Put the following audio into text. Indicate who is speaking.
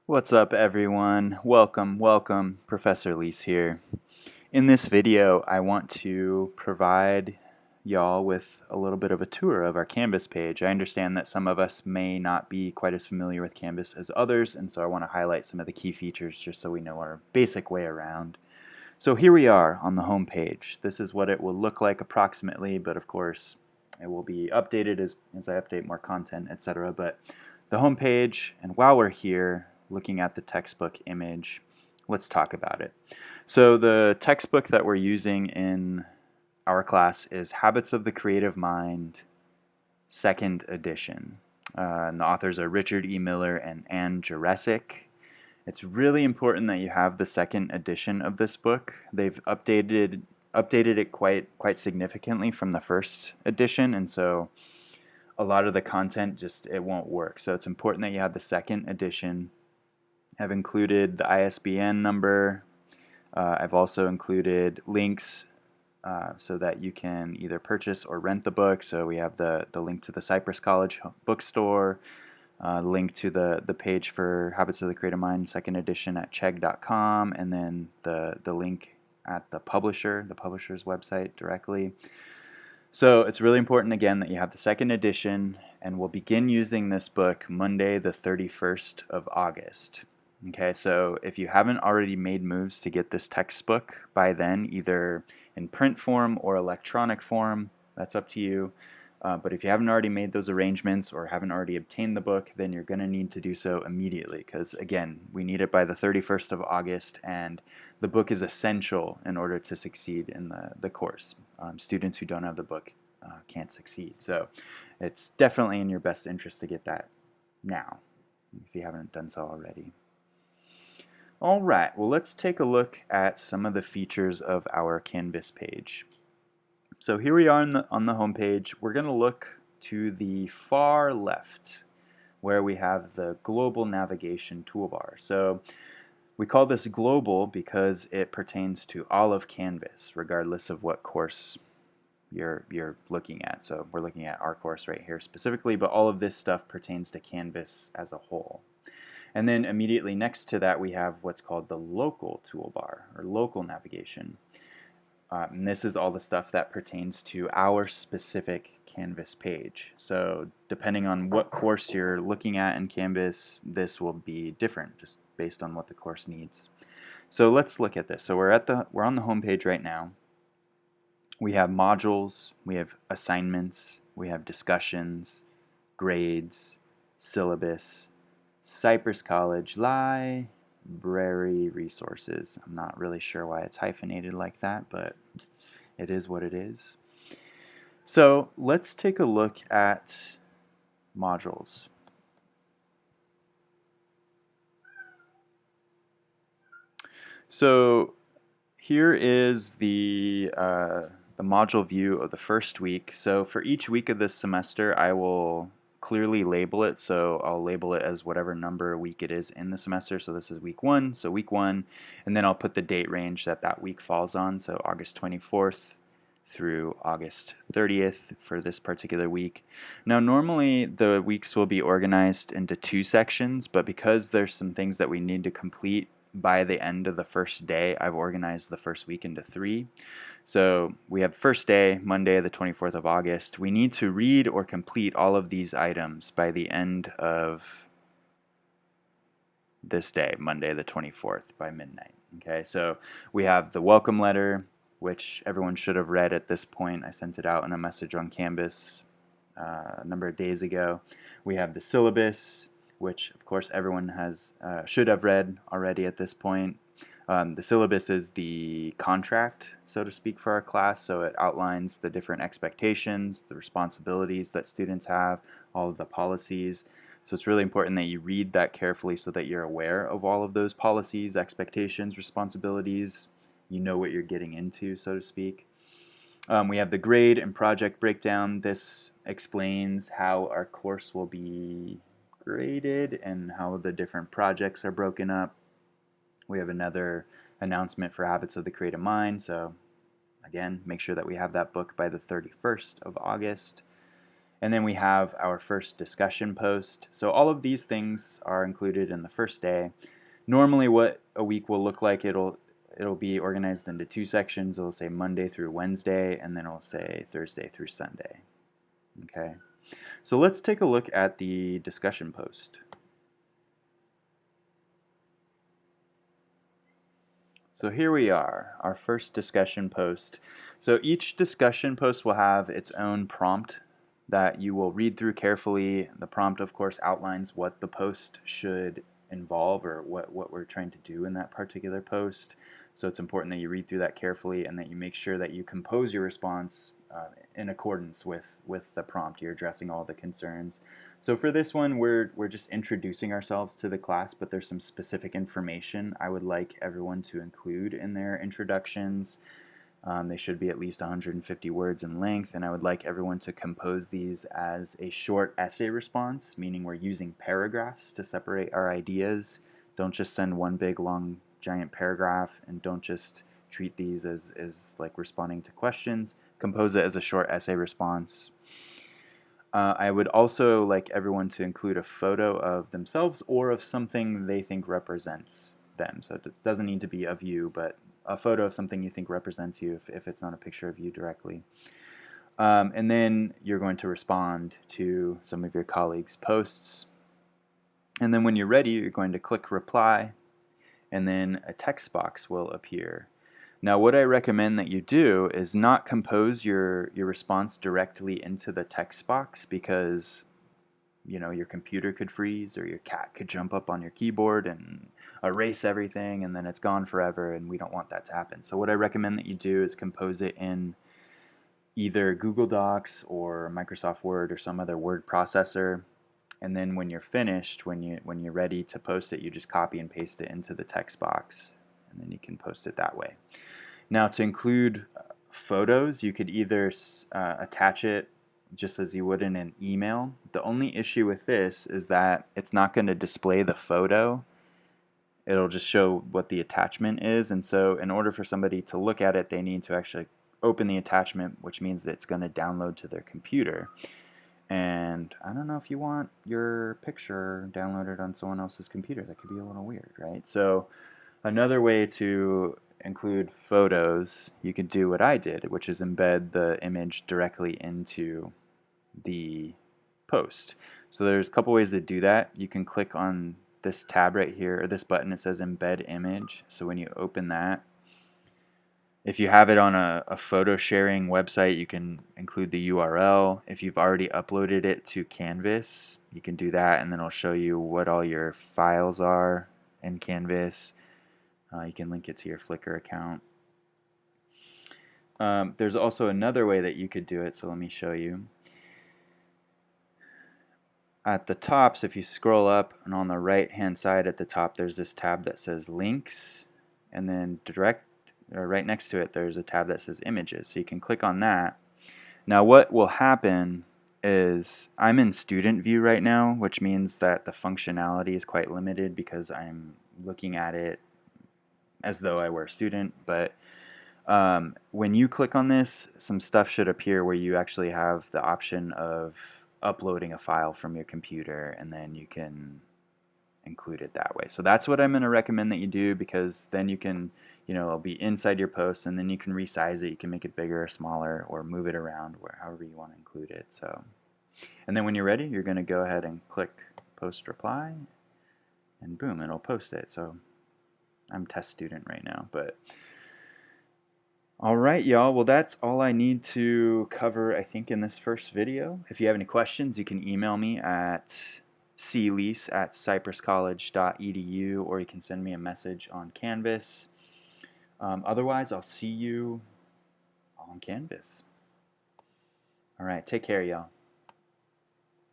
Speaker 1: What's up, everyone? Welcome. Professor Leis here. In this video, I want to provide y'all with a little bit of a tour of our Canvas page. I understand that some of us may not be quite as familiar with Canvas as others, and so I want to highlight some of the key features just so we know our basic way around. So here we are on the home page. This is what it will look like approximately, but of course it will be updated as I update more content, etc. But the home page, and while we're here looking at the textbook image, let's talk about it. So the textbook that we're using in our class is Habits of the Creative Mind, 2nd edition. And the authors are Richard E. Miller and Ann Jurecic. It's really important that you have the 2nd edition of this book. They've updated it quite significantly from the 1st edition, and so a lot of the content it won't work. So it's important that you have the 2nd edition. I've included the ISBN number. I've also included links so that you can either purchase or rent the book. So we have the link to the Cypress College bookstore, link to the page for Habits of the Creative Mind 2nd edition at chegg.com, and then the link at the publisher's website directly. So it's really important, again, that you have the 2nd edition, and we'll begin using this book Monday the 31st of August. Okay, so if you haven't already made moves to get this textbook by then, either in print form or electronic form, that's up to you. But if you haven't already made those arrangements or haven't already obtained the book, then you're going to need to do so immediately because, again, we need it by the 31st of August, and the book is essential in order to succeed in the course. Students who don't have the book can't succeed. So it's definitely in your best interest to get that now, if you haven't done so already. All right, well, let's take a look at some of the features of our Canvas page. So here we are on the home page. We're going to look to the far left where we have the global navigation toolbar. So we call this global because it pertains to all of Canvas, regardless of what course you're looking at. So we're looking at our course right here specifically, but all of this stuff pertains to Canvas as a whole. And then immediately next to that we have what's called the local toolbar, or local navigation. And this is all the stuff that pertains to our specific Canvas page. So depending on what course you're looking at in Canvas, this will be different just based on what the course needs. So let's look at this. So we're on the home page right now. We have modules, we have assignments, we have discussions, grades, syllabus, Cypress College library resources. I'm not really sure why it's hyphenated like that, but it is what it is. So let's take a look at modules. So here is the module view of the first week. So for each week of this semester, I will clearly label it. So I'll label it as whatever number week it is in the semester. So this is week 1, so week 1, and then I'll put the date range that week falls on. So August 24th through August 30th for this particular week. Now normally the weeks will be organized into 2 sections, but because there's some things that we need to complete by the end of the first day, I've organized the first week into 3. So we have first day, Monday the 24th of August. We need to read or complete all of these items by the end of this day, Monday the 24th, by midnight. Okay, so we have the welcome letter, which everyone should have read at this point. I sent it out in a message on Canvas a number of days ago. We have the syllabus, which of course everyone should have read already at this point. The syllabus is the contract, so to speak, for our class, so it outlines the different expectations, the responsibilities that students have, all of the policies. So it's really important that you read that carefully so that you're aware of all of those policies, expectations, responsibilities. You know what you're getting into, so to speak. We have the grade and project breakdown. This explains how our course will be graded and how the different projects are broken up. We have another announcement for Habits of the Creative Mind. So again, make sure that we have that book by the 31st of August. And then we have our first discussion post. So all of these things are included in the first day. Normally what a week will look like, it'll be organized into 2 sections. It'll say Monday through Wednesday, and then it'll say Thursday through Sunday. Okay, so let's take a look at the discussion post. So here we are, our first discussion post. So each discussion post will have its own prompt that you will read through carefully. The prompt, of course, outlines what the post should involve, or what we're trying to do in that particular post. So it's important that you read through that carefully and that you make sure that you compose your response in accordance with the prompt. You're addressing all the concerns. So for this one, we're just introducing ourselves to the class, but there's some specific information I would like everyone to include in their introductions. They should be at least 150 words in length, and I would like everyone to compose these as a short essay response, meaning we're using paragraphs to separate our ideas. Don't just send one big long giant paragraph, and don't just treat these as like responding to questions. Compose it as a short essay response. I would also like everyone to include a photo of themselves or of something they think represents them. So it doesn't need to be of you, but a photo of something you think represents you if it's not a picture of you directly. And then you're going to respond to some of your colleagues' posts. And then when you're ready, you're going to click reply, and then a text box will appear. Now what I recommend that you do is not compose your response directly into the text box, because your computer could freeze or your cat could jump up on your keyboard and erase everything, and then it's gone forever, and we don't want that to happen. So what I recommend that you do is compose it in either Google Docs or Microsoft Word or some other word processor, and then when you're finished, when you're ready to post it, you just copy and paste it into the text box, and then you can post it that way. Now to include photos, you could either attach it just as you would in an email. The only issue with this is that it's not going to display the photo. It'll just show what the attachment is, and so in order for somebody to look at it, they need to actually open the attachment, which means that it's going to download to their computer. And I don't know if you want your picture downloaded on someone else's computer. That could be a little weird, right? So another way to include photos, you could do what I did, which is embed the image directly into the post. So there's a couple ways to do that. You can click on this tab right here, or this button. It says embed image. So when you open that, if you have it on a photo sharing website, you can include the URL. If you've already uploaded it to Canvas, you can do that, and then it'll show you what all your files are in Canvas. You can link it to your Flickr account. There's also another way that you could do it, so let me show you. At the top, so if you scroll up, and on the right hand side at the top there's this tab that says links, and then right next to it there's a tab that says images, so you can click on that. Now what will happen is I'm in student view right now, which means that the functionality is quite limited because I'm looking at it as though I were a student, but when you click on this, some stuff should appear where you actually have the option of uploading a file from your computer, and then you can include it that way. So that's what I'm going to recommend that you do, because then you can, it'll be inside your post, and then you can resize it. You can make it bigger or smaller, or move it around however you want to include it. So, and then when you're ready, you're going to go ahead and click post reply, and boom, it'll post it. So I'm test student right now, but alright, y'all. Well, that's all I need to cover, I think, in this first video. If you have any questions, you can email me at cleis@cypresscollege.edu, or you can send me a message on Canvas. Otherwise, I'll see you on Canvas. Alright, take care, y'all.